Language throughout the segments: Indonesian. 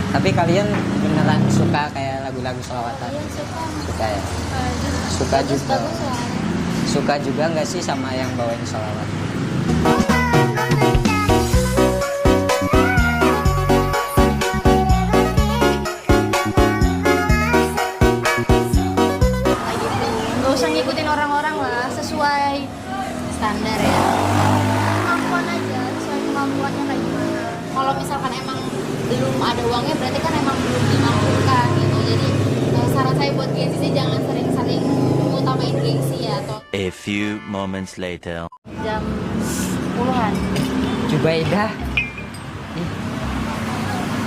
Tapi kalian beneran suka kayak lagu-lagu sholawatan? Iya suka. Suka ya? Suka Bagus, juga. bagus soalnya. Suka juga nggak sih sama yang bawain sholawat? Kayak gitu. Nggak usah ngikutin orang-orang lah, sesuai standar ya. Kemampuan aja, sesuai kemampuannya kayak gimana. Kalau misalkan emang belum ada uangnya berarti kan emang belum dimampukan gitu. Jadi saran saya buat gengsi sih jangan sering-sering ngutamain gengsi ya. Atau A few moments later. jam 10-an. Jubaidah. Ih.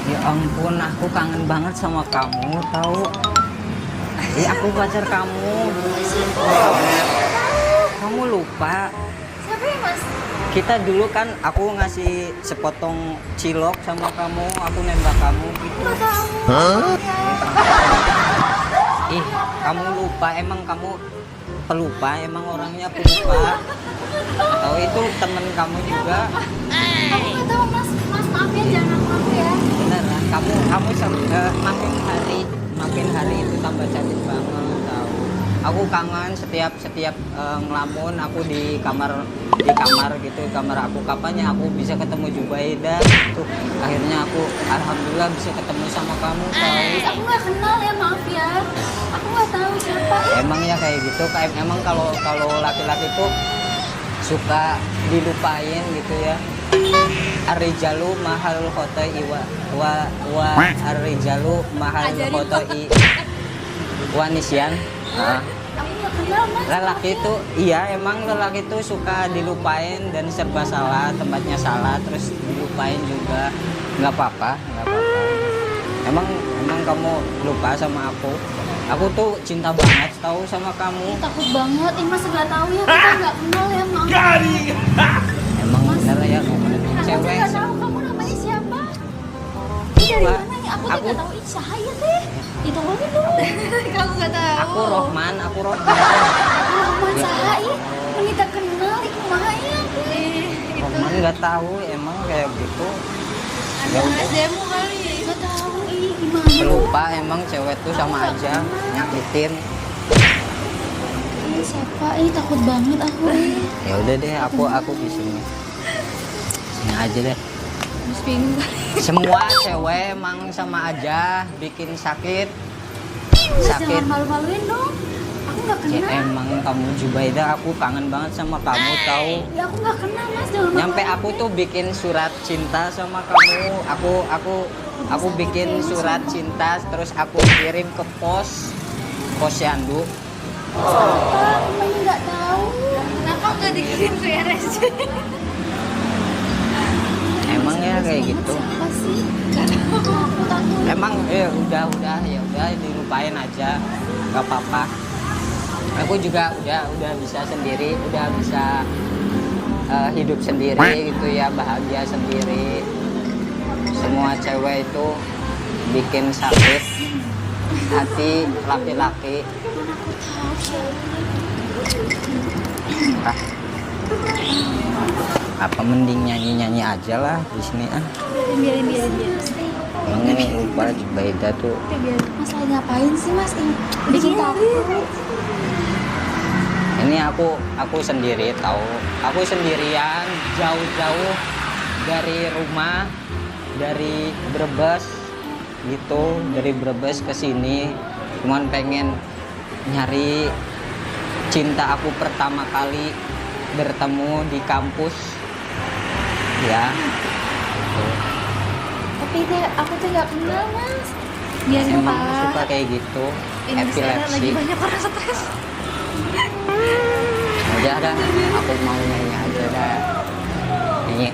Ya ampun, aku kangen banget sama kamu, tahu? Aku pacar kamu. Kamu lupa? Siapa ya mas? Kita dulu kan aku ngasih sepotong cilok sama kamu, aku nembak kamu gitu. Nggak tahu. Ih, kamu lupa, emang kamu pelupa, emang orangnya pelupa. Tahu itu temen kamu juga. Aku nggak tahu mas. Mas maaf ya jangan aku ya. Beneran, makin hari itu tambah cantik banget, tahu. Aku kangen setiap ngelamun aku di kamar gitu, kamar aku kapan ya aku bisa ketemu Jubaidah tuh. Akhirnya aku alhamdulillah bisa ketemu sama kamu, tahu. Aku nggak kenal ya maaf ya. Aku nggak tahu siapa. Emang ya kayak gitu, kayak emang kalau laki-laki tuh suka dilupain gitu ya. Arrijalu mahal khotai wa arrijalu mahal Ajarin khotai wa nisyan. Nah, Aku nggak kenal mas. lelaki itu iya emang lelaki itu suka dilupain dan serba salah, tempatnya salah terus dilupain juga. Nggak apa-apa. Emang kamu lupa sama aku tuh cinta banget tahu sama kamu. Takut banget. Ini mas nggak tahu ya kita nggak kenal ya maaf. Emang bener ya kamu Aku cewek. nggak tahu kamu namanya siapa. Ini dari Apa? mana ya? Aku tuh Aku- nggak tahu. Ih Cahaya teh. Itu lagi tuh. Kamu nggak tahu. Aku Rohman. Rahman Ya. Cahaya. Ini tak kenal. Itu mana ya? Rohman nggak tahu emang kayak gitu. Ya udah. Demo kali. Nggak tahu. Ih gimana? Pelupa emang cewek tuh sama aja nyakitin. Ini siapa? Ih takut banget aku. Ya udah deh, aku di sini. Sini aja deh. Mas bingung kali. Semua cewek emang sama aja bikin sakit. Mas Sakit. jangan malu-maluin dong. Aku nggak Ya kenal. emang kamu Jubaidah, aku kangen banget sama kamu tahu. Ya aku nggak kenal mas. Jangan Nyampe malu-maluin. aku tuh bikin surat cinta sama kamu. Aku bikin surat cinta terus aku kirim ke posyandu. Apa? Emang nggak tahu. Kenapa nggak dikirim ke RSC? Emang ya kayak gitu. Siapa sih? Nggak tahu. Aku takut. Emang udah ya udah dilupain aja. Gak apa-apa. Aku juga udah bisa sendiri, udah bisa hidup sendiri gitu ya, bahagia sendiri. Semua cewek itu bikin sakit hati laki-laki. Mana aku tahu siapa. Ah, apa mending nyanyi aja lah di sini ah. Biarin. Emang ini lupa Jubaidah tuh. Mas lagi ngapain sih mas? Ini bikin takut. Ini aku sendiri tahu. Aku sendirian jauh-jauh dari rumah, dari Brebes gitu, dari Brebes ke sini. Cuman pengen nyari cinta aku pertama kali bertemu di kampus. Ya. Gitu. Tapi aku tuh nggak kenal mas. Biarin Emang pak. suka kayak gitu, Ini sekarang lagi epilepsi. banyak orang stres. Udah dah, aku mau nyanyi aja dah. Nyanyi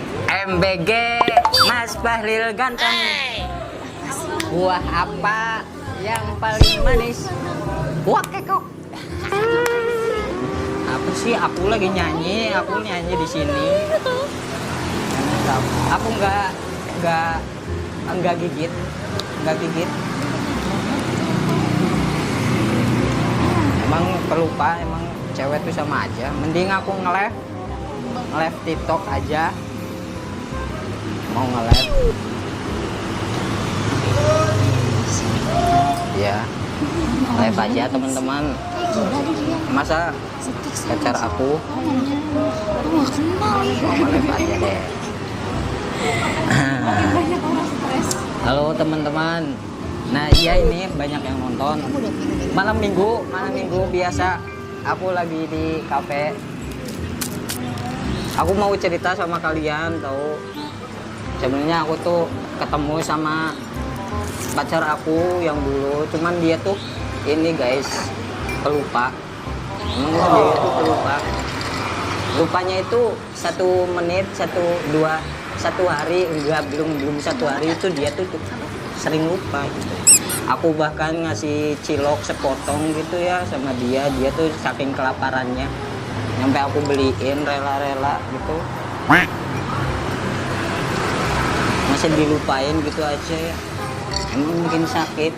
MBG Mas Bahlil ganteng. Buah apa yang paling manis? Buah kekok. Apa sih? Aku lagi nyanyi, aku nyanyi di sini. Aku nggak gigit, Emang pelupa, emang cewek tuh sama aja. Mending aku nge-live TikTok aja. Mau nge-live live aja teman-teman. Gila dia. Masa Setik sih. pacar aku Lu gak kenal. mau live aja deh. Banyak orang stres. Halo teman-teman. Nah iya ini banyak yang nonton. Aku udah pindah. Malam minggu biasa aku lagi di kafe. Aku mau cerita sama kalian tahu. Sebenarnya aku tuh ketemu sama pacar aku yang dulu, cuman dia tuh ini guys pelupa. Dia tuh pelupa. Lupanya itu 1 menit, 1 hari, enggak belum 1 hari itu dia tuh sering lupa gitu. Aku bahkan ngasih cilok sepotong gitu ya sama dia tuh saking kelaparannya sampai aku beliin rela-rela gitu. Masih dilupain gitu aja ya. Emang bikin sakit.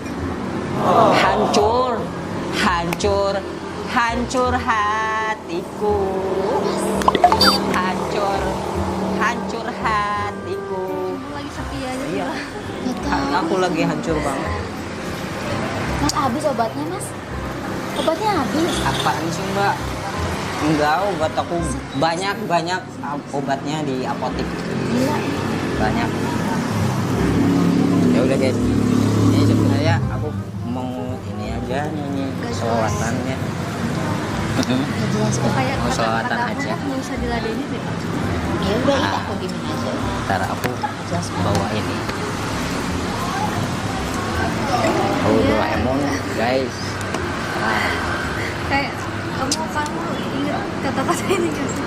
Hancur hatiku. Hancur hatiku. Lagi sepi aja. Iya. Gak tahu. Aku lagi hancur banget. Mas habis obatnya mas? Obatnya habis. Apaan sih mbak? Enggak, obat aku banyak obatnya di apotek. Gila. Banyak. Ya udah guys, ini sebenarnya aku mau ini aja nyanyi selawatan ya. Gak jelas kok. Kayak Mau selawatan kata-kata aku aja. kan nggak usah diladenin deh. Ya udah itu aku diemin aja. Ntar aku bawa ini. Oh Doraemon guys. Nah, Kayak kamu inget kata-kata ini nggak sih?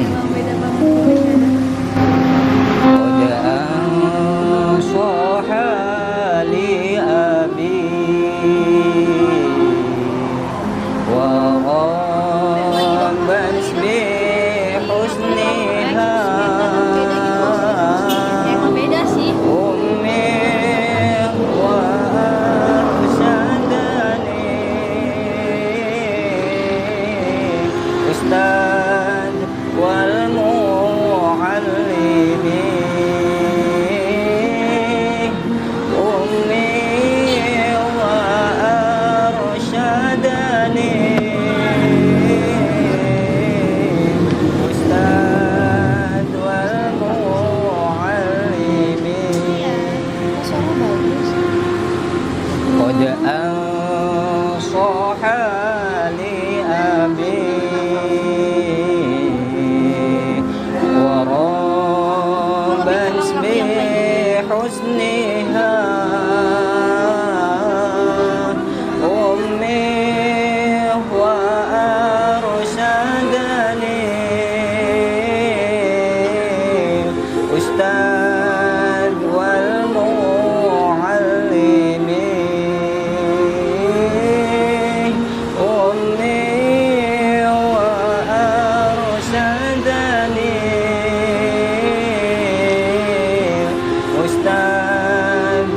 Emang beda banget pemikirannya. qad ansaha li abi wa ghaban bi husniha Emang beda sih. ummi wa arsyadani ustad wal muallimi ummi wa arsyadani ustad wal muallimi Suara bagus. qad ansaha li abi wa raban bi husniha ummi wa arsyadani ustad wal muallimi ummi wa arsyadani ustad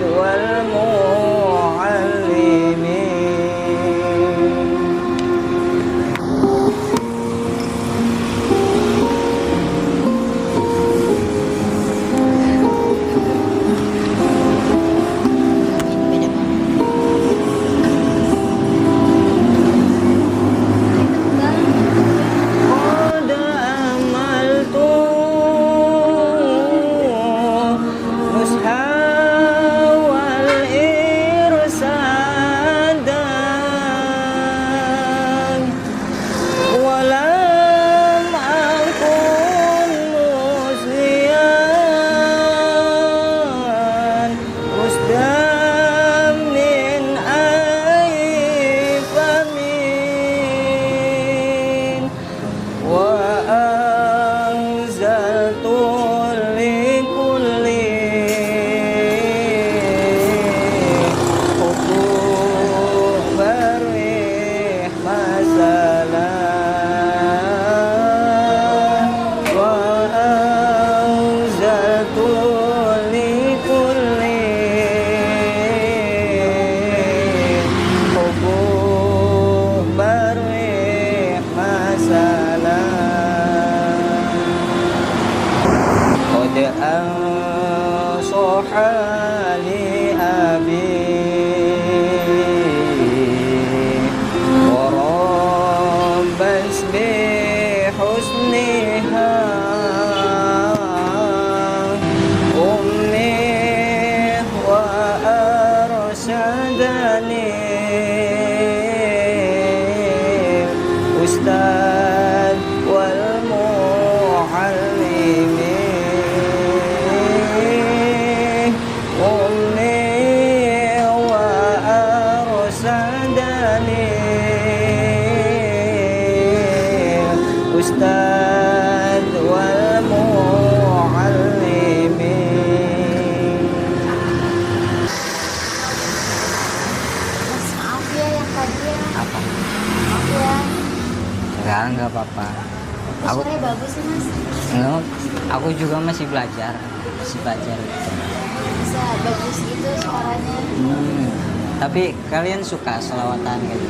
حال أبي ورب بحسنها أمي وأرشدني أستاذ والمعلم أمي وأرشدني أستاذ والمعلم. Mas, maaf ya yang tadi ya. Apa? Maaf ya. Enggak apa-apa. Aku Suaranya bagus sih mas. enggak, aku juga masih belajar gitu. Bisa bagus gitu suaranya. Tapi kalian suka selawatan gitu?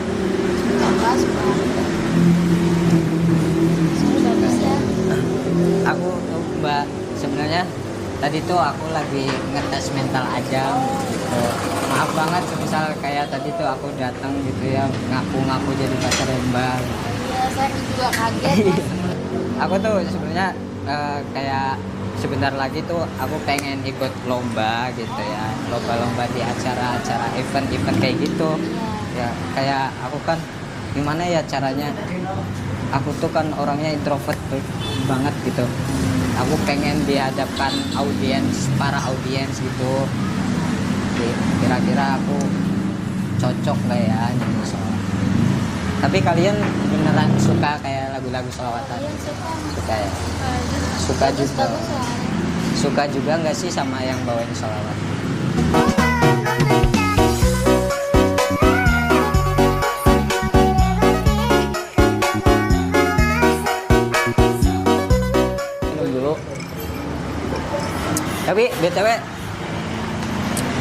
Suka suka. Suara bagus ya. Aku tuh Mbak, sebenarnya tadi tuh aku lagi ngetes mental aja gitu. Maaf banget misal kayak tadi tuh aku datang gitu ya ngaku-ngaku jadi pacar Mbak. Ya, saya juga kaget mas. Aku tuh sebenarnya kayak sebentar lagi tuh aku pengen ikut lomba gitu ya, lomba-lomba di acara-acara event-event kayak gitu. Ya kayak aku kan gimana ya caranya, aku tuh kan orangnya introvert tuh banget gitu. Aku pengen dihadapkan para audiens gitu. Kira-kira aku cocok nggak ya nyanyi sholawat. Tapi kalian beneran suka kayak lagu-lagu sholawatan? Kalian suka mas? Suka ya? Suka juga. Bagus suaranya. Suka juga nggak sih sama yang bawain sholawat? Minum dulu. Tapi BTW,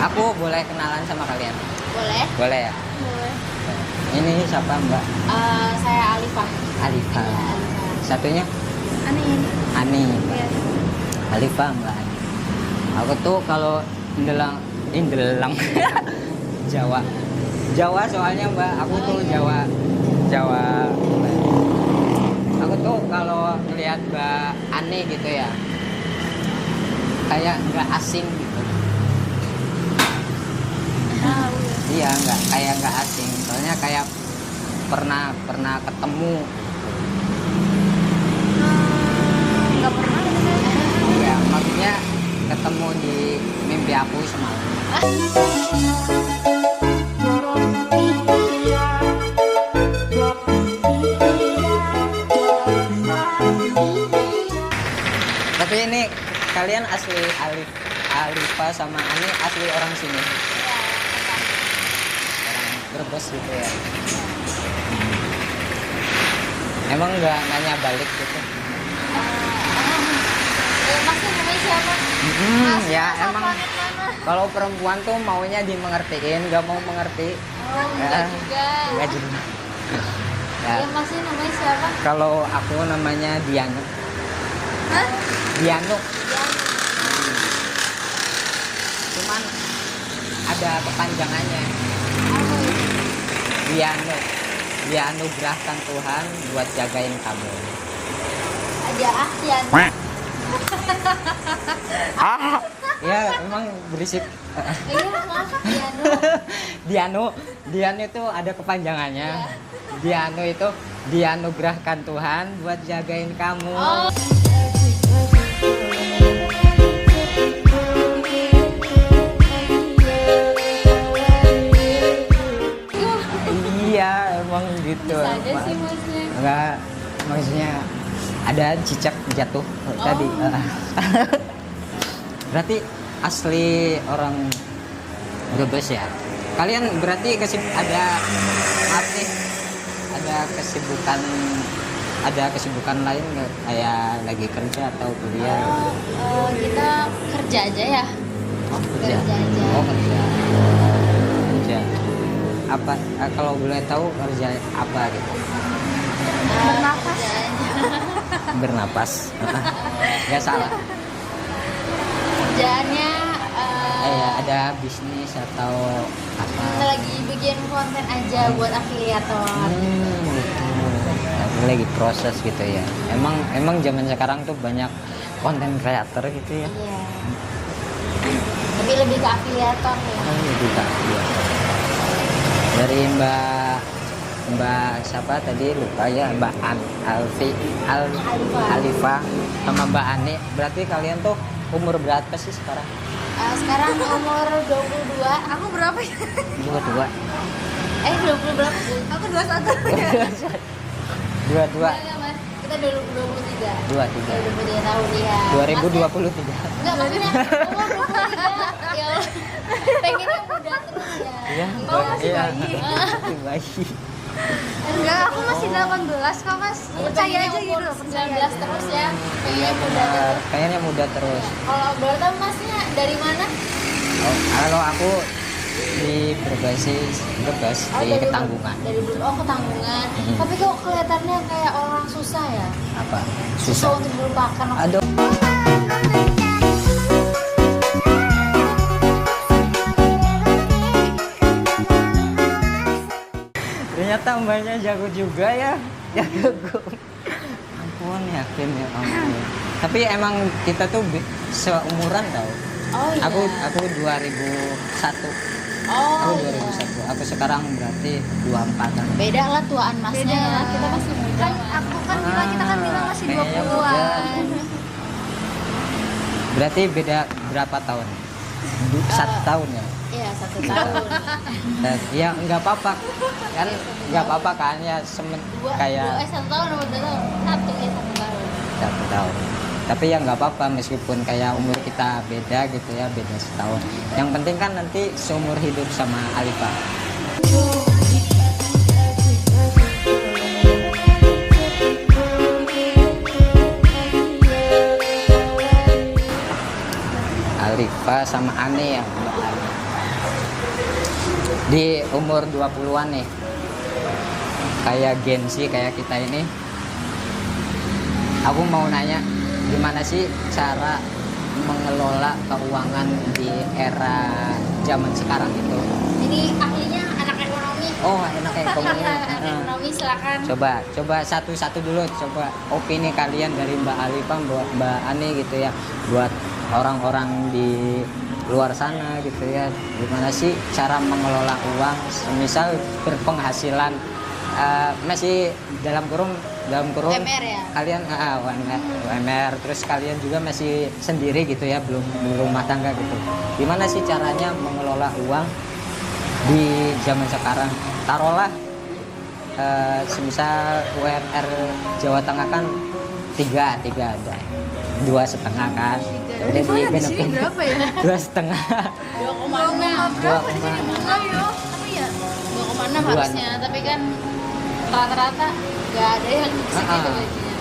aku boleh kenalan sama kalian? Boleh? Boleh ya? Boleh. Ini siapa Mbak? Saya Alifah. Alifah. Iya, Alifah. Satunya? Aneh. Ani. Iya. Alifah Mbak Ani. Aku tuh kalau Indelang Jawa soalnya Mbak, aku tuh Jawa. Aku tuh kalau ngelihat Mbak Ani gitu ya, kayak nggak asing gitu. Tahu. Iya, nggak asing. Soalnya kayak pernah ketemu. Nggak pernah dengar. Ya, maksudnya ketemu di mimpi aku semalam. Tapi ini kalian asli Alifah sama Ani asli orang sini. Orang Brebes gitu ya. Emang nggak nanya balik gitu? Masnya namanya siapa? Ya asal emang planet mana? kalau perempuan tuh maunya dimengertiin, nggak mau mengerti. Oh, enggak juga. Nggak juga. Ya, Ya, masnya namanya siapa? kalau aku namanya Dianu. Hah? Dianu. Ya. Cuman ada kepanjangannya. Apa itu? Dianu. Dianugerahkan Tuhan buat jagain kamu. Ada Ahyan. Ya emang berisik. Iya, maaf Dianu. Dianu itu ada kepanjangannya. Dianu itu dianugerahkan Tuhan buat jagain kamu. Oh. Iya emang gitu. Bisa aja sih masnya. Enggak, maksudnya ada cicak jatuh tadi. Berarti asli orang Brebes ya. Kalian berarti ada maaf nih, ada kesibukan lain nggak, kayak lagi kerja atau kuliah? Kita kerja aja ya. Oh kerja. Kerja aja. Oh kerja. Kerja. Apa kalau boleh tahu kerja apa gitu? Bernafas. Bernapas. Nggak salah. Kerjaannya ada bisnis atau apa? Kita lagi bikin konten aja buat afiliator. Gitu. Aku lagi proses gitu ya. Emang zaman sekarang tuh banyak konten kreator gitu ya. Iya. Tapi lebih ke afiliator ya. Lebih ke afiliator. Dari Mbak siapa tadi lupa ya, Mbak Alifa sama Mbak Ani. Berarti kalian tuh umur berapa sih sekarang? Sekarang umur 22. Aku berapa ya? 22. 20 berapa sih? Aku 21. 22. Enggak, Mas. Kita 23. 23. 23 tahun ya. 2023. Enggak, maksudnya umur 23. Ya Allah. Pengen yang muda terus ya. Iya. Oh, masih iya. bayi. Masih bayi. Enggak, aku masih 18 kok, Mas. Percaya aja gitu, percaya. 19 terus ya. Pengen muda terus. Pengennya muda terus. Kalau berarti Masnya dari mana? Oh, kalau aku di Brebes di dari Ketanggungan. Dari Ketanggungan. Hmm. Tapi kok kelihatannya kayak orang susah ya? Apa? Susah untuk dilupakan. Aduh. Ternyata mbaknya jago juga ya. Jago. Ampun, yakin ya ampun. Tapi emang kita tuh seumuran tau. Oh iya. Aku 2001. Oh Aku iya. 2001. Aku sekarang berarti 24-an. Beda lah tuaan Masnya Beda ya. lah. Kita masih muda. Kan aku kan bilang kita kan bilang masih Kayaknya 20-an. Berarti beda berapa tahun? 1 tahun ya? Iya, 1 tahun. Dan ya nggak apa-apa kan, nggak apa-apa kan ya kayak 1 tahun atau 2 tahun? 1 tahun. 1 tahun. Tapi ya nggak apa-apa meskipun kayak umur kita beda gitu ya, beda setahun. Yang penting kan nanti seumur hidup sama Alifa. Alifa sama Ane ya, Mbak Ane. Di umur 20-an nih. Kayak Gen Z kayak kita ini. Aku mau nanya, gimana sih cara mengelola keuangan di era zaman sekarang itu? Jadi ahlinya anak ekonomi. Oh, enak ekonomi. Anak ekonomi silakan. Coba satu-satu dulu, coba opini kalian dari Mbak Alifa, Mbak Ani gitu ya, buat orang-orang di luar sana gitu ya, gimana sih cara mengelola uang, misal berpenghasilan masih dalam kurung UMR ya? kalian UMR, terus kalian juga masih sendiri gitu ya, belum rumah tangga gitu, gimana sih caranya mengelola uang di zaman sekarang? Taruhlah semisal UMR Jawa Tengah kan 3 ada 2,5 kan, udah Di sini digenepin berapa ya? 2,5. 2,6. Berapa di sini? Enggak ya. Tapi ya 2,6 harusnya, tapi kan rata-rata nggak ada yang segitu gajinya.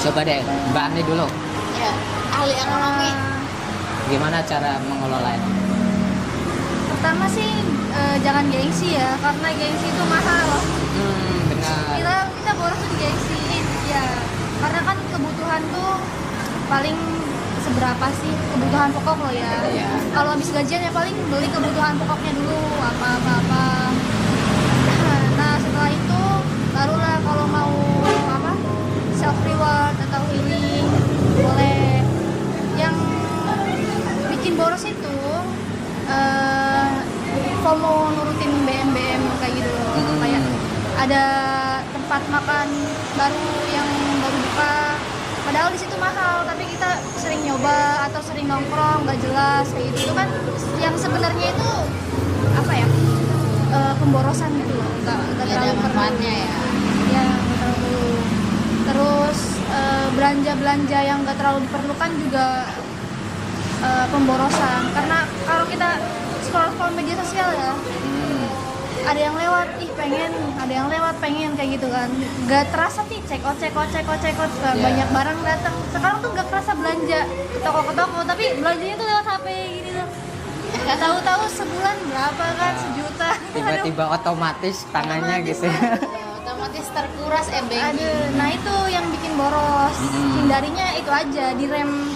Coba deh Mbak Ani dulu, Ya, ahli ekonomi. gimana cara mengelolanya? pertama sih jangan gengsi ya, karena gengsi itu mahal. Benar. Kita boros tuh digengsiin ya, karena kan kebutuhan tuh paling seberapa sih kebutuhan pokok lo ya. Iya. Kalau habis gajian ya paling beli kebutuhan pokoknya dulu apa. Nah setelah itu barulah kalau mau self reward atau healing boleh. Yang bikin boros itu FOMO nurutin BM kayak gitu loh. Kayak ada tempat makan baru yang baru buka, padahal di situ mahal, tapi kita sering nyoba atau sering nongkrong nggak jelas kayak gitu. Itu kan yang sebenarnya itu pemborosan gitu loh, nggak Nggak ada terlalu manfaatnya ya. ya nggak terlalu. Terus belanja yang nggak terlalu diperlukan juga pemborosan, karena kalau kita scroll media sosial ya, ada yang lewat pengen kayak gitu kan, nggak terasa nih check out banyak barang datang. Sekarang tuh nggak kerasa belanja ke toko tapi belanjanya tuh lewat HP gini tuh, nggak tahu sebulan berapa kan, sejuta. Tiba-tiba otomatis tangannya gitu. Otomatis terkuras banking. Aduh, nah itu yang bikin boros. Hindarinya itu aja, direm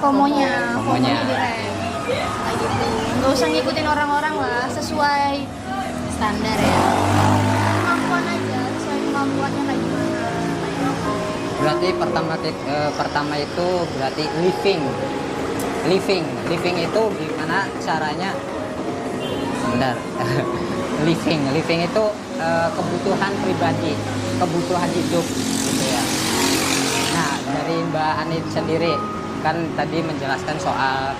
FOMO-nya FOMO-nya. direm. kayak gitu. Nggak usah ngikutin orang-orang lah, sesuai Standar ya. kemampuan aja, sesuai kemampuannya kayak gimana. Berarti pertama itu berarti living itu gimana caranya? Bentar. living itu kebutuhan pribadi, kebutuhan hidup gitu ya. Nah, dari Mbak Ani sendiri kan tadi menjelaskan soal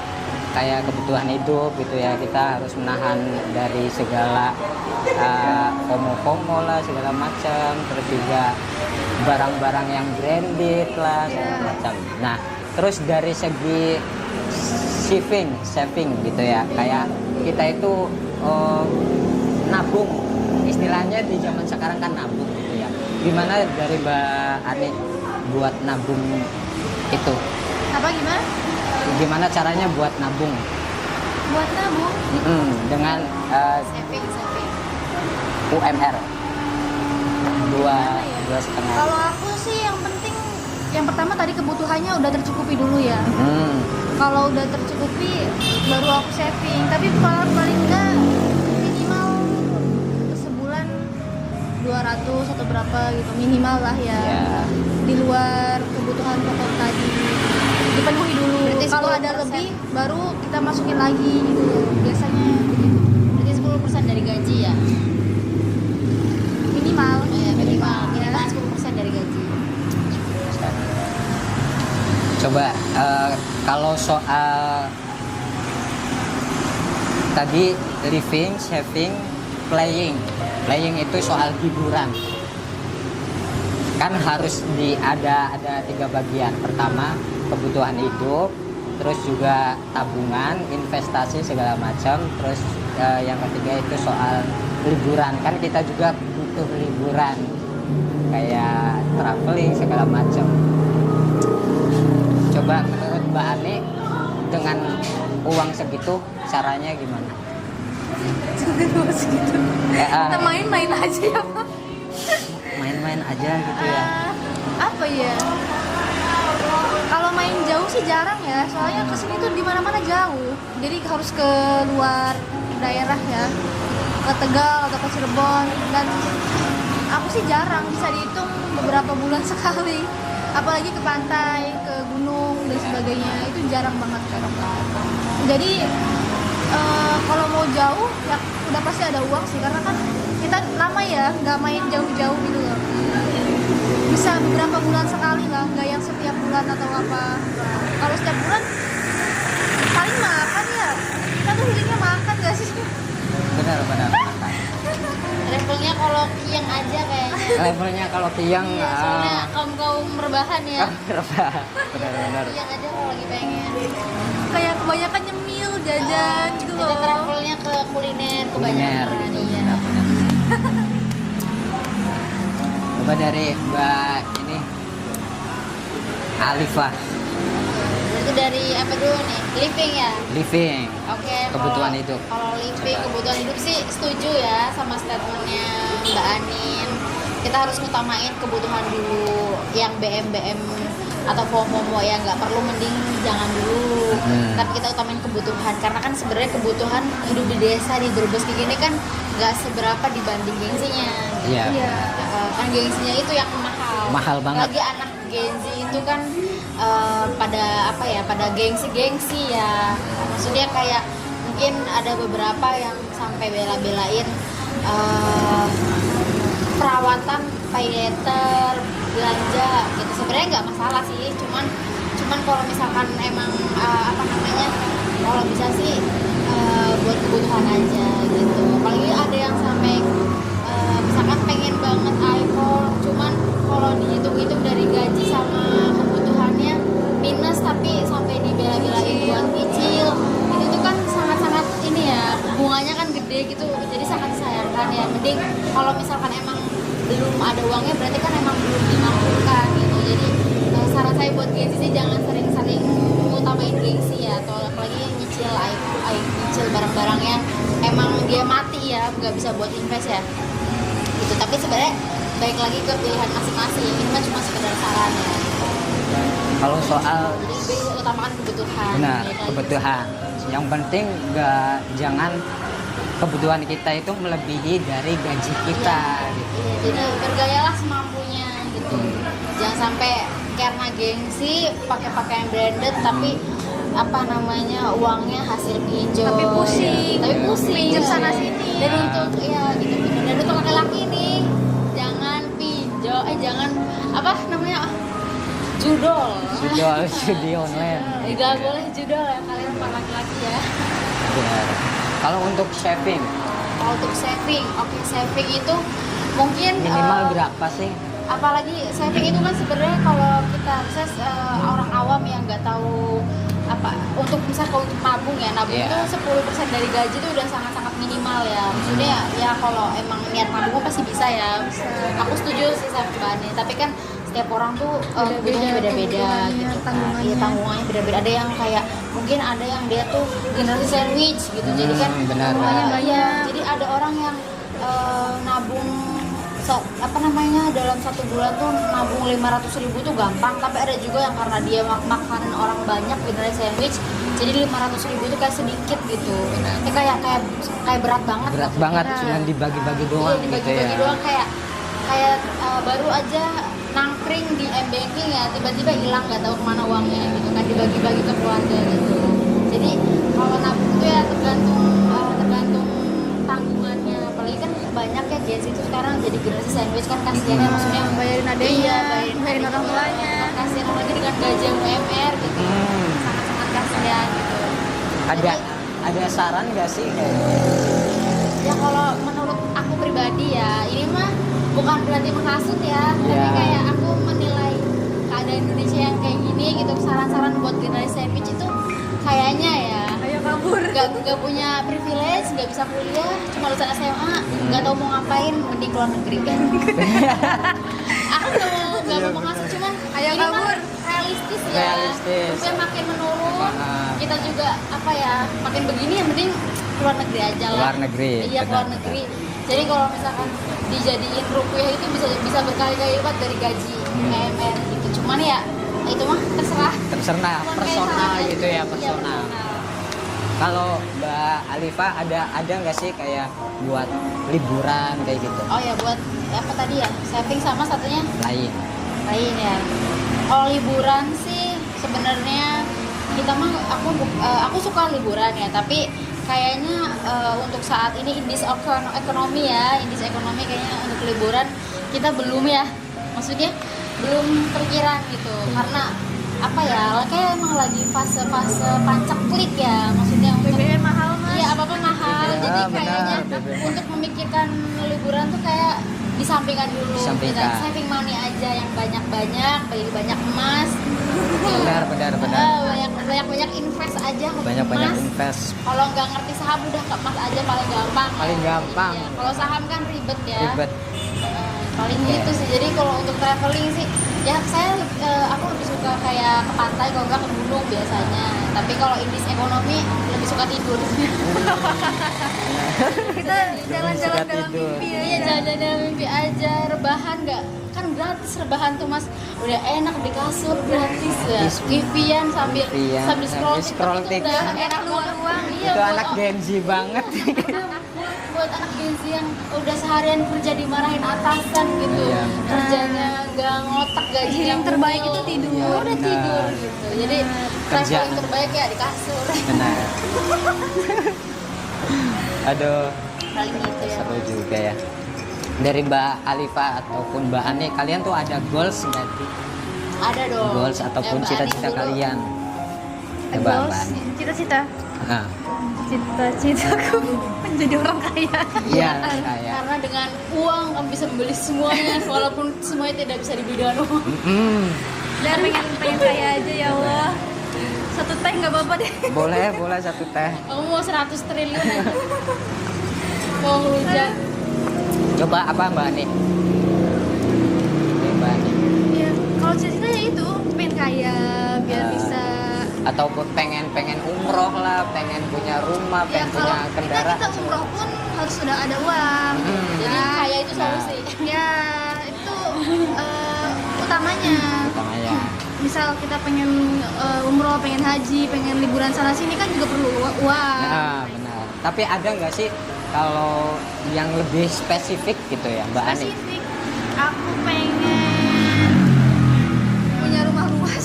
kayak kebutuhan hidup gitu ya, kita harus menahan dari segala FOMO lah segala macam, terus juga barang-barang yang branded lah segala macam. Nah, terus dari segi saving gitu ya, kayak kita itu nabung, istilahnya di zaman sekarang kan nabung gitu ya. Gimana dari Mbak Ani buat nabung itu? Apa gimana? Gimana caranya buat nabung? Buat nabung? Dengan Saving. UMR dua setengah. Kalau aku sih yang penting, yang pertama tadi kebutuhannya udah tercukupi dulu ya. Kalau udah tercukupi baru aku saving. Tapi kalau paling enggak minimal sebulan 200 atau berapa gitu minimal lah ya. Di luar kebutuhan pokok tadi dipenuhi dulu. Berarti Kalau ada 10%. lebih baru kita masukin lagi gitu. Biasanya begitu. Berarti 10% dari gaji ya. Minimal. Minimal 10% dari gaji. Coba kalau soal tadi living, saving, playing itu soal hiburan. Kan harus ada 3 bagian. Pertama kebutuhan hidup, terus juga tabungan, investasi segala macam, terus yang ketiga itu soal liburan. Kan kita juga butuh liburan kayak traveling segala macam. Coba menurut Mbak Ani dengan uang segitu caranya gimana? Segitu. Kita main-main aja ya Pak. Main-main aja gitu ya. Apa ya? Kalau main jauh sih jarang ya, soalnya kesini tuh di mana-mana jauh. Jadi harus ke luar daerah ya, ke Tegal atau ke Cirebon. Dan aku sih jarang, bisa dihitung beberapa bulan sekali. Apalagi ke pantai, ke gunung dan sebagainya, itu jarang banget. Jadi kalau mau jauh ya udah pasti ada uang sih, karena kan kita lama ya nggak main jauh-jauh gitu loh. Bisa beberapa bulan sekali lah, nggak yang setiap bulan atau apa. Kalau setiap bulan paling makan ya, kita tuh hidupnya makan gak sih? Benar. Levelnya kalau kiang aja kayaknya. Levelnya kalau tiang Iya, soalnya kaum rebahan ya. benar. Kiang aja kalau lagi pengen. Kayak kebanyakan nyemil, jajan gitu Kita loh. travelnya ke kuliner kebanyakan. gitu. Iya. Coba dari Mbak ini Alifah, Itu dari apa dulu nih? Living ya. living. Oke. Kebutuhan kalau- hidup. Kalau living Coba. kebutuhan hidup sih setuju ya sama statementnya Mbak Anin. Kita harus ngutamain kebutuhan dulu, yang BM atau FOMO yang nggak perlu mending jangan dulu. Tapi kita utamain kebutuhan, karena kan sebenarnya kebutuhan hidup di desa di Brebes kayak gini kan nggak seberapa dibanding gengsinya. Iya. Iya. Kan gengsinya itu yang mahal. Mahal banget. Lagi anak gengsi itu kan pada apa ya, pada gengsi ya. Maksudnya kayak mungkin ada beberapa yang sampai bela-belain perawatan pay later, belanja gitu. Sebenarnya nggak masalah sih, cuman kalau misalkan emang apa namanya, kalau bisa sih buat kebutuhan aja gitu. Apalagi ada yang sampai misalkan pengen banget iPhone, cuman kalau dihitung-hitung dari gaji sama kebutuhannya minus, tapi sampai dibela-belain buat nyicil, itu tuh kan sangat-sangat ini ya, bunganya kan gede gitu, jadi sangat disayangkan ya. Mending kalau misalkan emang belum ada uangnya, berarti kan emang belum dimampukan gitu. Jadi saran saya buat gengsi sih jangan sering-sering ngutamain gengsi ya, atau apalagi nyicil barang-barang yang emang dia mati ya, nggak bisa buat invest ya gitu. Tapi sebenarnya baik lagi ke pilihan masing-masing, ini mah cuma sekedar saran ya. Kalau soal Jadi utamakan kebutuhan. benar balik lagi. kebutuhan, yang penting jangan kebutuhan kita itu melebihi dari gaji kita gitu. Iya, jadi bergayalah semampunya gitu. Jangan sampai karena gengsi pakai pakaian branded tapi apa namanya uangnya hasil pinjol. Tapi pusing. Tapi pusing. Pinjam Iya. sana sini. Dan untuk ya gitu. Dan untuk laki-laki nih jangan pinjol, jangan apa namanya judol. Judi online. Gak boleh judol ya kalian para laki-laki ya. Benar. Kalau untuk saving Kalau untuk saving, oke saving itu mungkin minimal berapa sih? apalagi saving itu kan sebenarnya kalau kita misalnya orang awam yang nggak tahu apa untuk misalnya untuk nabung ya nabung Iya. itu 10% dari gaji itu udah sangat-sangat minimal ya maksudnya ya kalau emang niat nabung pasti bisa ya aku setuju sih sama Mbak Ani tapi kan setiap orang tuh kebutuhannya beda-beda kebutuhannya, gitu tanggungannya. Iya, tanggungannya beda-beda ada yang kayak mungkin ada yang dia tuh generasi sandwich gitu jadi kan benar. tanggungannya Banyak. iya, jadi ada orang yang nabung apa namanya dalam 1 bulan tuh nabung 500.000 tuh gampang tapi ada juga yang karena dia makanan orang banyak generasi sandwich jadi 500.000 tuh kayak sedikit gitu ya, kayak berat banget Berat maksudnya. banget Nah, cuma dibagi-bagi iya, doang gitu dibagi-bagi ya. doang kayak baru aja nangkring di m-banking ya tiba-tiba hilang nggak tahu kemana uangnya gitu kan dibagi-bagi ke keluarga gitu jadi kalau nabung itu ya tergantung tanggungannya apalagi kan banyak ya Gen Z itu sekarang jadi generasi sandwich kan kasihan ya maksudnya bayarin adanya, Iya, bayarin orang tuanya. kasihan lagi dengan gaji yang UMR gitu sangat-sangat kasihan gitu Ada saran nggak sih kayak ya kalau menurut aku pribadi ya ini mah bukan berarti menghasut ya tapi Iya. kayak aku menilai keadaan Indonesia yang kayak gini gitu saran-saran buat generasi sandwich itu kayaknya ya Ayo kabur. nggak punya privilege nggak bisa kuliah cuma lulusan SMA nggak tahu mau ngapain mending keluar negeri kan aku nggak mau menghasut cuman Ayo ini mah kabur. realistis ya Realistis. supaya makin menurun Ah. kita juga apa ya makin begini yang penting keluar negeri aja lah Keluar negeri, iya benar. keluar negeri jadi kalau misalkan dijadiin rupiah itu bisa berkali-kali lipat dari gaji UMR gitu cuman ya itu mah terserah terserah Cuman kayak personal saran gitu aja. ya Iya, personal. Kalau Mbak Alifa ada nggak sih kayak buat liburan kayak gitu oh ya buat apa tadi ya saving sama satunya lain? lain ya kalau liburan sih sebenarnya kita mah aku suka liburan ya tapi kayaknya untuk saat ini indeks ekonomi kayaknya untuk liburan kita belum ya maksudnya belum perkiraan gitu karena apa ya kayak emang lagi fase-fase pancaklik ya maksudnya untuk BBM mahal mas. iya apa-apa mahal Ya, jadi benar, kayaknya BBM. untuk memikirkan liburan tuh kayak disampingkan dulu Disampingkan. kita saving money aja yang banyak-banyak beli banyak emas Benar. banyak invest aja ke Banyak-banyak emas invest. kalau nggak ngerti saham udah ke emas aja paling gampang Paling gampang. Iya. Kalau saham kan ribet ya Ribet. paling Oke. gitu sih jadi kalau untuk traveling sih ya aku lebih suka kayak ke pantai kalau nggak ke gunung biasanya tapi kalau indeks ekonomi lebih suka tidur Kita jalan-jalan Suka dalam tidur. mimpi iya aja. jalan dalam mimpi aja rebahan nggak kan gratis rebahan tuh mas udah enak di kasur gratis ya Gratis. wifi-an sambil Wifi-an, sambil scroll sambil scroll TikTok itu udah TikTok. enak luang iya Itu buat anak Gen Z banget. buat anak Gen Z yang udah seharian kerja dimarahin atasan gitu Iya. kerjanya nggak ngotak gaji Yang terbaik itu tidur. Iya, udah benar. tidur gitu jadi Kerja. traveling terbaik ya di kasur Benar. Aduh, paling gitu ya seru juga ya. Dari Mbak Alifa ataupun Mbak Ani, kalian tuh ada goals nggak sih? ada dong Goals ataupun Mbak cita-cita Ani dulu. kalian? Coba Mbak Goals, Ani. cita-cita. Nah, Cita-citaku menjadi orang kaya. iya kayak. karena dengan uang kamu bisa membeli semuanya walaupun semuanya tidak bisa dibeli dengan uang Dan pengen kaya aja ya Allah. Satu teh nggak apa-apa deh. Boleh satu teh. kamu mau 100 triliun aja mau hujan Coba apa Mbak Ani? Ini Mbak Ani. Iya, kalau cita-cita ya itu pengen kaya biar Ah. bisa. Ataupun pengen umroh lah, pengen punya rumah, Ya pengen kalau punya kendaraan. kita umroh pun harus sudah ada uang. jadi Nah, kaya itu solusi ya itu utamanya. Utamanya. misal kita pengen umroh, pengen haji, pengen liburan sana sini kan juga perlu uang. Nah, benar. Tapi ada nggak sih kalau yang lebih spesifik gitu ya, Mbak Ani? Spesifik, aku pengen punya rumah luas.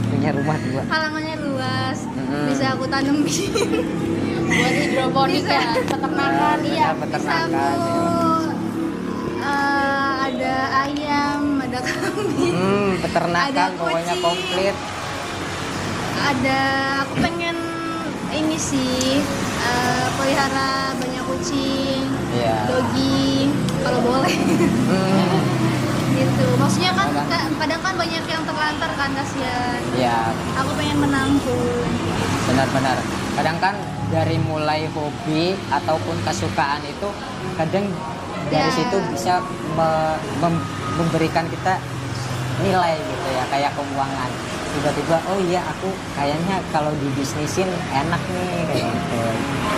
Punya rumah 2. Halamannya luas, Mm-mm. bisa aku tanam Buat hidroponik Bisa. ya, peternakan iya. bisa Peternakan. aku ada ayam, ada kambing, Peternakan Ada pokoknya kucing. komplit. ada aku pengen ini sih pelihara banyak kucing, Iya. dogi kalau boleh. Hmm, Gitu, maksudnya kan Kadang- kadang kan banyak yang terlantar kan, kasihan. ya, Aku pengen menampung. benar-benar. Kadang kan dari mulai hobi ataupun kesukaan itu kadang dari Ya. situ bisa memberikan kita nilai gitu ya, kayak keuangan. Tiba-tiba oh iya aku kayaknya kalau dibisnisin enak nih kayak gitu.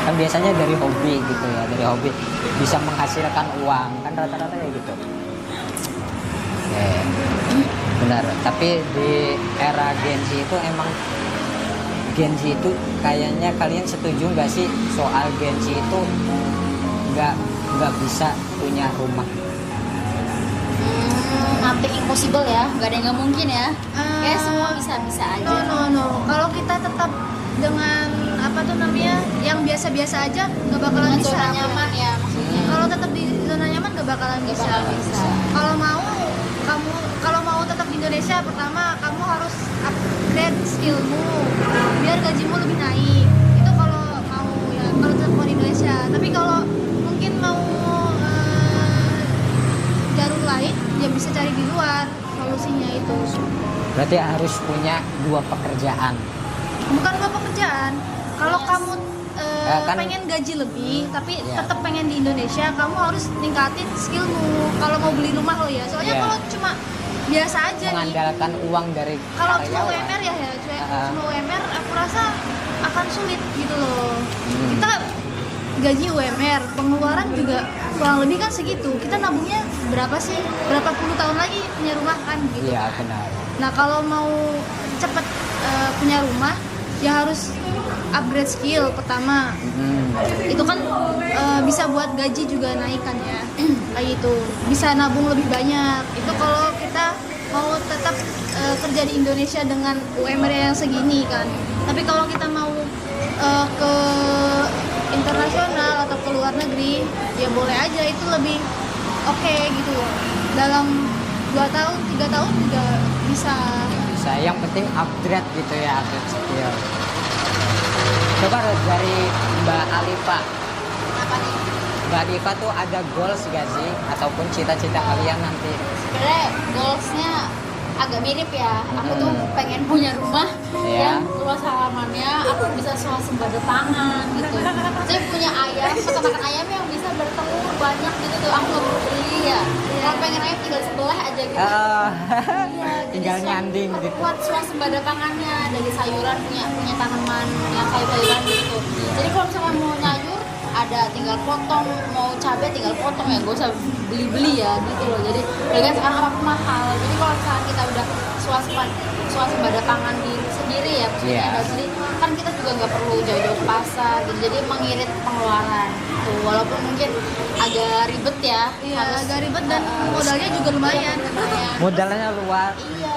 Kan biasanya dari hobi gitu ya, dari hobi bisa menghasilkan uang kan rata-rata kayak gitu. Oke. Benar, tapi di era Gen Z itu emang Gen Z itu kayaknya kalian setuju nggak sih soal Gen Z itu nggak bisa punya rumah? Nothing impossible ya, nggak ada yang nggak mungkin ya. Eh, Kayak semua bisa aja. No. Kalau kita tetap dengan apa tuh namanya yang biasa-biasa aja nggak bakalan Dengan bisa. zona nyaman ya maksudnya. Kalau tetap di zona nyaman nggak bakalan Nggak bisa. bakal bisa. Kalau mau tetap di Indonesia, pertama kamu harus upgrade skillmu biar gajimu lebih naik. Itu kalau mau ya, kalau tetap mau di Indonesia. Tapi kalau mungkin mau jalur lain, ya bisa cari di luar solusinya itu. Berarti harus punya 2 pekerjaan. Bukan nggak pekerjaan. Kalau Yes. kamu Kan- pengen gaji lebih, tapi Iya. tetap pengen di Indonesia, kamu harus ningkatin skillmu. Kalau mau beli rumah lo ya, soalnya Iya. kalau cuma biasa aja nih. Mengandalkan uang dari Kalau cuma karyawan. UMR ya, Ah. cuma UMR, aku rasa akan sulit gitu loh. Hmm. Kita gaji UMR, pengeluaran juga kurang lebih kan segitu. Kita nabungnya berapa sih? Berapa puluh tahun lagi punya rumah kan gitu. Iya benar. Nah kalau mau cepet punya rumah, ya harus upgrade skill pertama. Itu kan bisa buat gaji juga naik kan ya. Kayak itu bisa nabung lebih banyak. Itu kalau kita mau tetap kerja di Indonesia dengan UMR yang segini kan. Tapi kalau kita mau ke internasional atau ke luar negeri, ya boleh aja, itu lebih oke gitu. Dalam 2 tahun, 3 tahun juga bisa. Bisa, yang penting upgrade gitu ya, upgrade skill. Coba dari Mbak Alifa. Apa nih? Mbak Alifa tuh ada goals gak sih? Ataupun cita-cita kalian nanti? Sebenarnya goalsnya agak mirip ya. Aku tuh pengen punya rumah Iya. yang luas halamannya, aku bisa swasembada pangan gitu. Saya punya ayam, peternakan ayam yang bisa bertelur banyak gitu tuh. Aku nggak perlu beli ya. Kalau pengen ayam tinggal sebelah aja gitu. Iya, Tinggal jadi nyanding gitu. kuat swasembada pangannya dari sayuran, punya tanaman yang sayur-sayuran gitu. Jadi kalau misalnya mau nyayur ada tinggal potong, mau cabai tinggal potong ya, gak usah beli-beli ya gitu loh. Jadi kan sekarang apa mahal. Jadi kalau misalnya kita udah swasembada pangan diri sendiri ya, maksudnya Iya. nggak beli, kan kita juga nggak perlu jauh-jauh ke pasar gitu. Jadi mengirit pengeluaran. Tuh, walaupun mungkin agak ribet ya. Iya, harus- agak ribet dan modalnya juga lumayan. lumayan. Modalnya luas, Iya.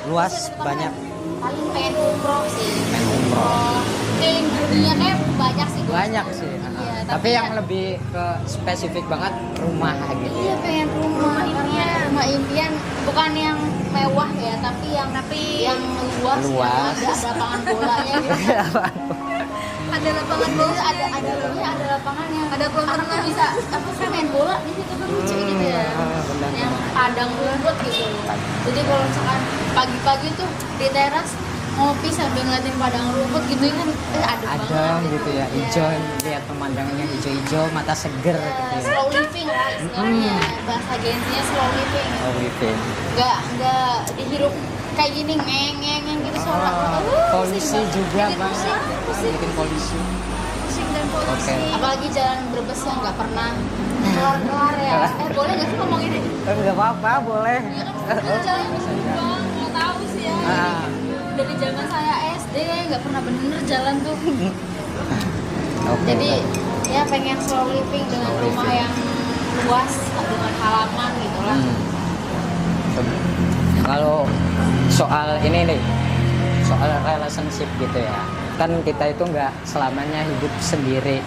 luas Terus tetap banyak. paling pengen umroh sih. Pengen umroh. Kayak dunia kayak banyak sih. gua. Banyak sih. Iya, Tapi yang lebih ke spesifik banget rumah gitu Iya ya. pengen rumah impian. Rumah impian bukan yang mewah ya, tapi yang luas. Luas. Yang ada lapangan bolanya gitu. Ada lapangan Jadi bola, ada lapangannya. Ada kolam Aku tuh renang. bisa apa sih main bola di situ tuh lucu gitu ya. benar. Yang padang rumput gitu. Jadi kalau misalkan pagi-pagi tuh di teras ngopi sambil ngeliatin padang rumput gitu kan adem Adem banget gitu ya, hijau, lihat pemandangannya hijau-hijau, mata seger Ya, gitu ya. slow living lah istilahnya. Bahasa gensinya slow living. Oh living. Nggak dihirup kayak gini ngeng gitu suara. Polusi Pusing juga banget. bang, Pusing, pusing. bikin polusi. pusing dan polusi. Oke. Apalagi jalan Brebes yang nggak pernah kelar ya. Boleh nggak sih ngomong ini? Nggak apa-apa, boleh. Jalan bang, nggak tahu sih ya. Ah. Dari zaman saya SD nggak pernah bener jalan tuh. Oke, Jadi baik. ya pengen slow living dengan Slow rumah living. yang luas dengan halaman gitu lah. Kalau soal ini nih, soal relationship gitu ya, kan kita itu nggak selamanya hidup sendiri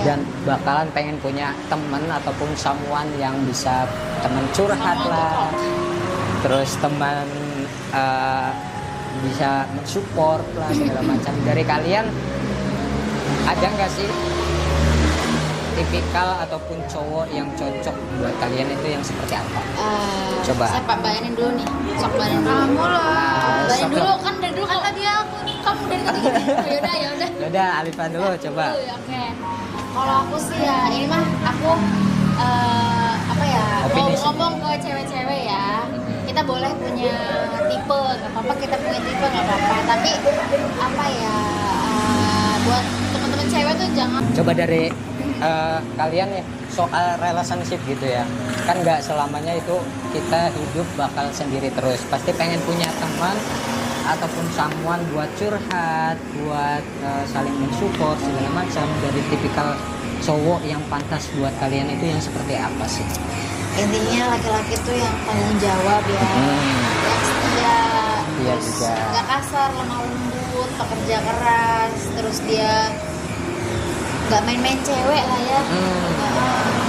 dan bakalan pengen punya teman ataupun someone yang bisa teman curhat Someone to lah, talk. terus teman bisa mensupport lah segala macam. Dari kalian ada nggak sih tipikal ataupun cowok yang cocok buat kalian itu yang seperti apa? Coba. Saya Pak bayanin dulu nih. Sok bayanin dulu. Kamu lah. Bayanin Sok. dulu kan dari dulu kan tadi aku kamu dari tadi. Ya udah. Yaudah, Alifa dulu coba. Dulu ya, oke. Kalau aku sih ya ini mah aku apa ya Opini ngomong ke cewek-cewek ya. Kita boleh punya tipe, nggak apa-apa kita punya tipe nggak apa-apa. Tapi apa ya buat teman-teman cewek tuh jangan Coba dari kalian ya soal relationship gitu ya, kan nggak selamanya itu kita hidup bakal sendiri terus, pasti pengen punya teman ataupun someone buat curhat, buat saling mensupport segala macam. Dari tipikal cowok yang pantas buat kalian itu yang seperti apa sih? intinya laki-laki tuh yang tanggung jawab ya, yang setia, Iya terus juga. nggak kasar, lemah lembut, pekerja keras, terus dia nggak main-main cewek lah ya,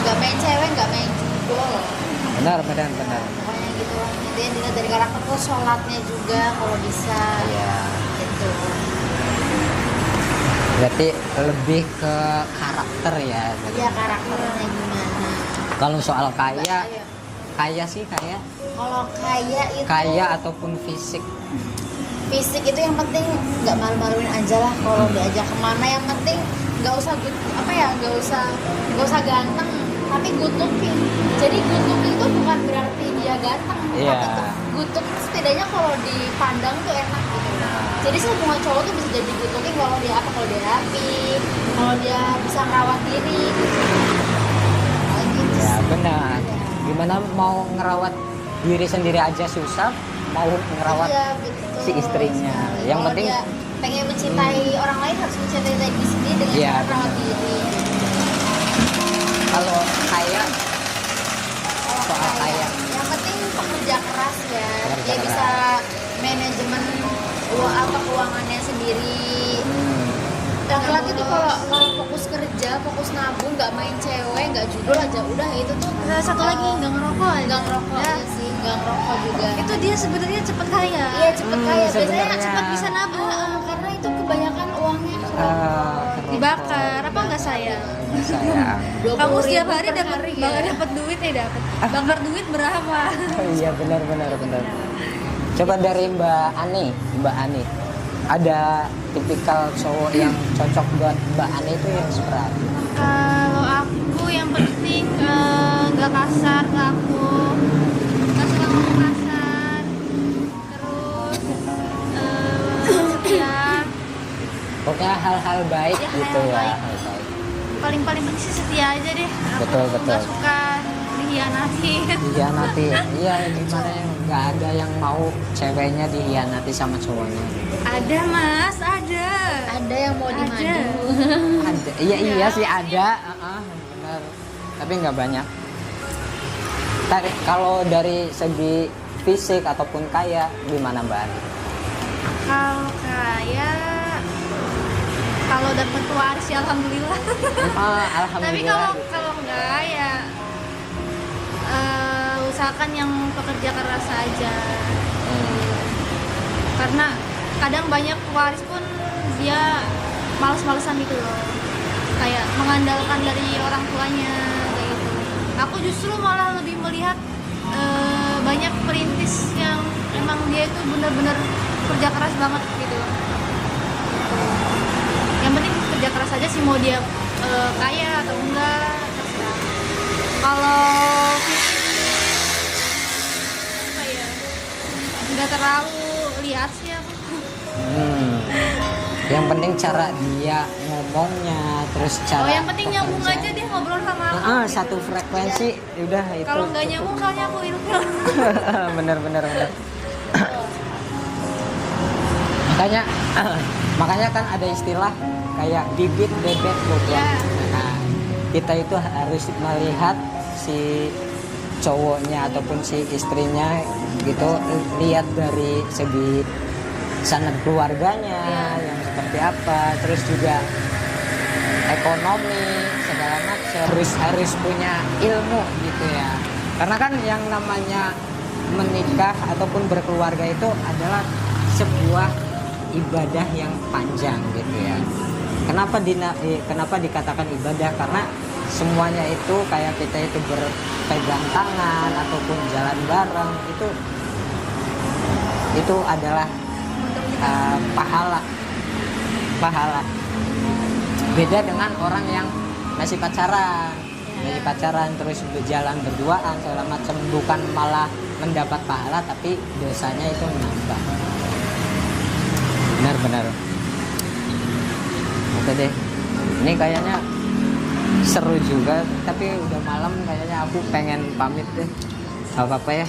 nggak main cewek, nggak main judol, Benar. pokoknya gitu lah. Intinya dilihat dari karakter tuh, sholatnya juga kalau bisa, Iya. gitu. Berarti lebih ke karakter ya. Iya karakternya gimana? Kalau soal kaya, Iya. kaya sih kaya. Kalau kaya itu Kaya ataupun fisik. fisik itu yang penting nggak malu-maluin aja lah kalau diajak kemana, yang penting nggak usah nggak usah ganteng tapi good looking. Jadi good looking itu bukan berarti dia ganteng, Iya. tapi tuh good looking setidaknya kalau dipandang tuh enak gitu. Jadi semua cowok tuh bisa jadi good looking kalau dia rapi, kalau dia bisa merawat diri gitu. Kayak gitu Ya sih. benar. Iya. Gimana mau ngerawat diri sendiri aja susah, mau ngerawat Iya, betul si istrinya. sekali. Yang Kalau penting dia pengen mencintai orang lain harus mencintai diri sendiri dengan Iya, cara merawat benar. diri. kalau kaya Kalau Soal kaya. yang penting pekerja keras ya. Pekerja Dia keras. bisa manajemen keuangannya sendiri. Laki-laki tuh kalau fokus kerja, fokus nabung, nggak main cewek, nggak judul aja udah itu tuh. Ada satu lagi nggak ngerokok aja. Nggak ngerokok Ya. aja sih, nggak ngerokok juga. Itu dia sebenarnya cepet kaya. Iya cepet kaya, biasanya sebenarnya. cepet bisa nabung. Karena itu kebanyakan uangnya Dibakar apa nggak saya? Saya. 20.000 Kamu setiap hari per dapat hari, bakal ya. dapat duit dapat. Bakar duit berapa? Iya benar. Coba dari Mbak Ani, ada tipikal cowok yang cocok buat Mbak Ani itu yang seperti apa? Kalau aku yang penting nggak kasar, nggak aku nggak suka ngomong kasar, terus setia. Pokoknya hal-hal baik Ya, gitu hal-hal ya. baik. Hal baik. Paling penting sih setia aja deh. Aku Betul. nggak suka dihianati. Dihianati, iya gimana ya, nggak ada yang mau ceweknya dihianati sama cowoknya. Ada mas, ada. Ada yang mau Ada. dimadu. Ada, iya sih ada, benar. Tapi nggak banyak. Kalau dari segi fisik ataupun kaya, gimana Mbak Ani? Kalau kaya, kalau dapat waris ya alhamdulillah. Alhamdulillah. Tapi kalau enggak ya usahakan yang pekerja keras aja. Karena kadang banyak waris pun dia males-malesan gitu loh, kayak mengandalkan dari orang tuanya kayak gitu. Aku justru malah lebih melihat banyak perintis yang emang dia itu benar-benar kerja keras banget gitu. Yang penting kerja keras aja sih, mau dia kaya atau enggak terserah. Kalau apa ya, nggak terlalu lihat sih aku. Yang penting cara dia ngomongnya, terus cara. Oh yang penting nyambung pekerjaan. aja dia ngobrol sama aku. Satu frekuensi, udah itu. Kalau nggak nyambung soalnya aku ilfil. bener. makanya makanya kan ada istilah kayak bibit bebek bobot. Ya. Nah, kita itu harus melihat si cowoknya ataupun si istrinya gitu, lihat dari segi sanad keluarganya yang seperti apa, terus juga ekonomi segala macam, harus punya ilmu gitu ya. Karena kan yang namanya menikah ataupun berkeluarga itu adalah sebuah ibadah yang panjang gitu ya. Kenapa dikatakan ibadah? Karena semuanya itu kayak kita itu berpegang tangan ataupun jalan bareng, itu adalah pahala. Beda dengan orang yang masih pacaran terus berjalan berduaan segala macam, bukan malah mendapat pahala tapi dosanya itu menambah. Benar. Oke deh, ini kayaknya seru juga tapi udah malam, kayaknya aku pengen pamit deh. Gak apa-apa ya?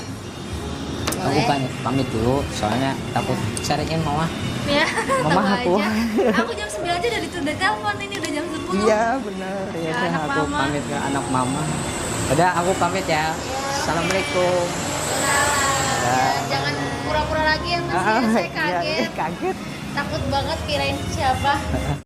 Aku pamit dulu soalnya takut cariin mama. Ya, Mama tahu aku. aja. Aku jam 9 aja udah telepon, ini udah jam 10. Iya benar ya, Ya, deh, anak aku mama. pamit ke anak mama. Udah aku pamit ya. Assalamualaikum. Ya, jangan pura-pura lagi ya Mas, ya. Saya Iya, kaget. kaget. Takut banget kirain siapa.